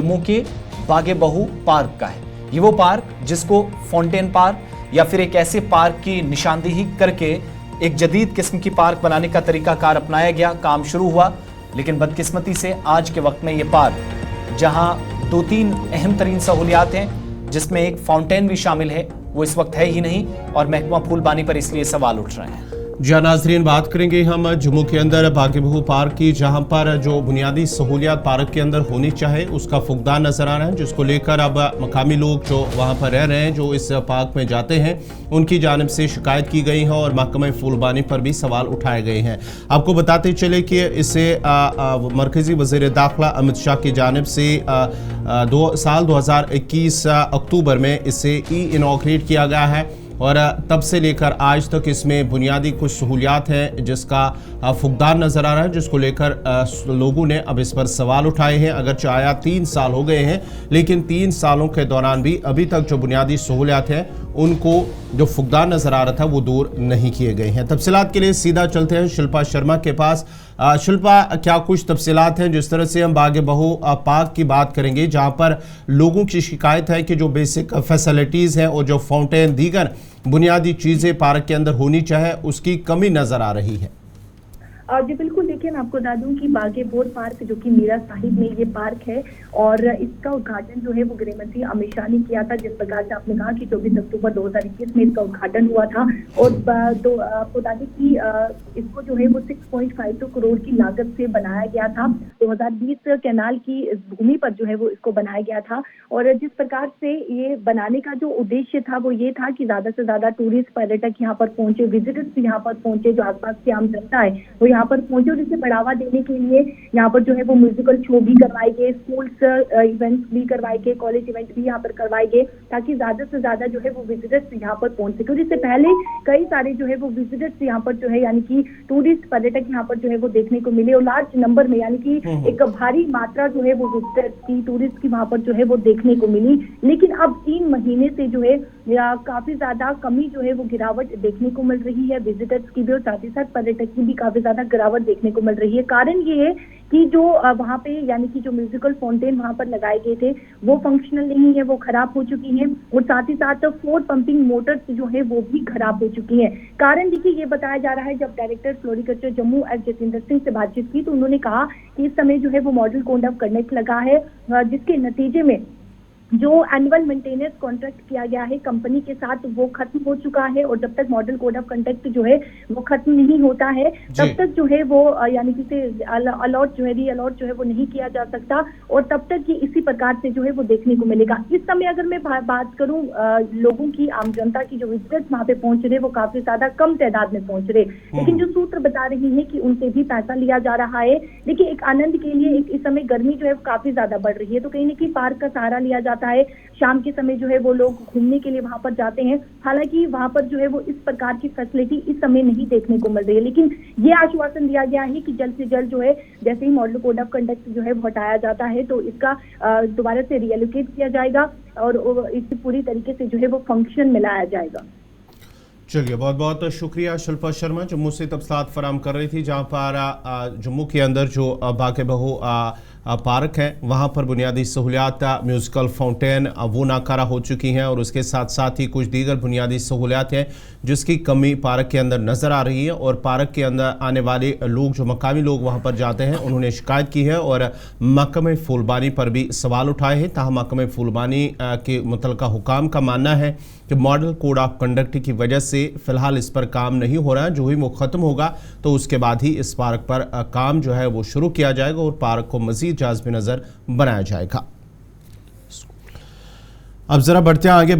जम्मू के बागे बहू पार्क का है। ये वो पार्क जिसको फाउंटेन पार्क या फिर एक ऐसे पार्क की निशानदेही करके एक जदीद किस्म की पार्क बनाने का तरीकाकार अपनाया गया, काम शुरू हुआ। लेकिन बदकिस्मती से आज के वक्त में ये पार्क, जहां 2-3 अहम तरीन सहूलियात हैं जिसमें एक फाउंटेन भी शामिल है, वो इस वक्त है ही नहीं और महकमा फूलबानी पर इसलिए सवाल उठ रहे हैं। जी नाजरीन, बात करेंगे हम जम्मू के अंदर बागे बहू पार्क की, जहां पर जो बुनियादी सहूलियात पार्क के अंदर होनी चाहे उसका फुकदान नजर आ रहा है, जिसको लेकर अब मकामी लोग जो वहां पर रह रहे हैं, जो इस पार्क में जाते हैं, उनकी जानिब से शिकायत की गई है और महकमा फूलबानी पर भी सवाल उठाए गए हैं। आपको बताते चले कि इसे मरकजी वज़ीर दाखिला अमित शाह की जानिब से साल 2021 अक्टूबर में इसे इनॉग्रेट किया गया है और तब से लेकर आज तक इसमें बुनियादी कुछ सहूलियात हैं जिसका फुकदान नज़र आ रहा है, जिसको लेकर लोगों ने अब इस पर सवाल उठाए हैं। अगर आया 3 साल हो गए हैं, लेकिन 3 सालों के दौरान भी अभी तक जो बुनियादी सहूलियात हैं उनको जो फुकदान नज़र आ रहा था वो दूर नहीं किए गए हैं। तफसीलात के लिए सीधा चलते हैं शिल्पा शर्मा के पास। शिल्पा, क्या कुछ तफसीलात हैं? जिस तरह से हम बागे बहू पार्क की बात करेंगे, जहाँ पर लोगों की शिकायत है कि जो बेसिक फैसिलिटीज़ हैं और जो फाउंटेन दीगर बुनियादी चीज़ें पार्क के अंदर होनी चाहे उसकी कमी नज़र आ रही है। जी बिल्कुल, देखिए मैं आपको बता दूं कि बागे बोर पार्क जो कि मीरा साहिब में ये पार्क है और इसका उद्घाटन जो है वो गृह मंत्री अमित शाह ने किया था। जिस प्रकार से आपने कहा कि 24 अक्टूबर 2021 में इसका उद्घाटन हुआ था और आपको बता दें कि इसको जो है वो 6.52 करोड़ की लागत से बनाया गया था। 2020 कैनाल की भूमि पर जो है वो इसको बनाया गया था और जिस प्रकार से ये बनाने का जो उद्देश्य था वो ये था कि ज्यादा से ज्यादा टूरिस्ट पर्यटक यहाँ पर पहुंचे, विजिटर्स यहाँ पर पहुंचे, जो आसपास की आम जनता है वो यहाँ पर पहुंचे और इसे बढ़ावा देने के लिए यहाँ पर जो है वो म्यूजिकल शो भी करवाए गए, स्कूल्स इवेंट्स भी करवाए गए, कॉलेज इवेंट भी यहाँ पर करवाए गए, ताकि ज्यादा से ज्यादा जो है वो विजिटर्स यहाँ पर पहुंच सके। और इससे पहले कई सारे जो है वो विजिटर्स यहाँ पर जो है यानी कि टूरिस्ट पर्यटक यहाँ पर जो है वो देखने को मिले और लार्ज नंबर में यानी कि एक भारी मात्रा जो है वो विजिटर्स की, टूरिस्ट की वहां पर जो है वो देखने को मिली। लेकिन अब 3 महीने से जो है काफी ज्यादा कमी जो है वो गिरावट देखने को मिल रही है विजिटर्स की भी और साथ ही साथ पर्यटक की भी काफी ज्यादा गिरावट देखने को मिल रही है। कारण ये है कि जो वहां पे यानी कि जो म्यूजिकल फाउंटेन वहां पर लगाए गए थे वो फंक्शनल नहीं है, वो खराब हो चुकी हैं और साथ ही साथ 4 पंपिंग मोटर्स जो है वो भी खराब हो चुकी हैं। कारण देखिए ये बताया जा रहा है, जब director floriculture Jammu S Jatinder Singh से बातचीत की तो उन्होंने कहा कि इस समय जो है वो मॉडल कोड ऑफ कंडक्ट लगा है, जिसके नतीजे में जो एनुअल मेंटेनेंस कॉन्ट्रैक्ट किया गया है कंपनी के साथ वो खत्म हो चुका है और जब तक मॉडल कोड ऑफ कंडक्ट जो है वो खत्म नहीं होता है तब तक जो है वो यानी कि अलॉट जो है री-अलॉट जो है वो नहीं किया जा सकता और तब तक ये इसी प्रकार से जो है वो देखने को मिलेगा। इस समय अगर मैं बात करूं लोगों की, आम जनता की, जो विजिटर्स वहां पे पहुंच रहे वो काफी ज्यादा कम तादाद में पहुंच रहे, लेकिन जो सूत्र बता रही है कि उनसे भी पैसा लिया जा रहा है। देखिए एक आनंद के लिए इस समय गर्मी जो है काफी ज्यादा बढ़ रही है तो कहीं ना कहीं पार्क का सहारा लिया जाता है। शाम के समय जो है वो लोग घूमने के लिए वहां पर जाते हैं। हालांकि वहां पर जो है वो इस प्रकार की फैसिलिटी इस समय नहीं देखने को मिल रही है, लेकिन ये आश्वासन दिया गया है कि जल्द से जल्द जो है जैसे ही मॉडल कोड ऑफ कंडक्ट जो है वो हटाया जाता है तो इसका दोबारा से रीएलोकेट किया जाएगा और इसे पूरी तरीके से जो है वो फंक्शन में लाया जाएगा। चलिए, बहुत बहुत शुक्रिया शिल्पा शर्मा जम्मू से तफसीलात फराम कर रही थी, जहाँ पर जम्मू के अंदर जो बागे बहू पार्क है वहाँ पर बुनियादी सहूलियात, म्यूज़िकल फाउंटेन वो नाकारा हो चुकी हैं और उसके साथ साथ ही कुछ दीगर बुनियादी सहूलियात हैं जिसकी कमी पार्क के अंदर नज़र आ रही है। और पार्क के अंदर आने वाले लोग, जो मकामी लोग वहाँ पर जाते हैं, उन्होंने शिकायत की है और महकमा फूलबानी पर भी सवाल उठाए हैं। ताहम महकमा फूलबानी के मुतल्लिका हुकाम का मानना है कि मॉडल कोड ऑफ कंडक्ट की वजह से फ़िलहाल इस पर काम नहीं हो रहा है। जो ही वो ख़त्म होगा तो उसके बाद ही इस पार्क पर काम जो है वो शुरू किया जाएगा और पार्क को मज़ीद जाज़िब नज़र बनाया जाएगा। अब ज़रा बढ़ते हैं आगे।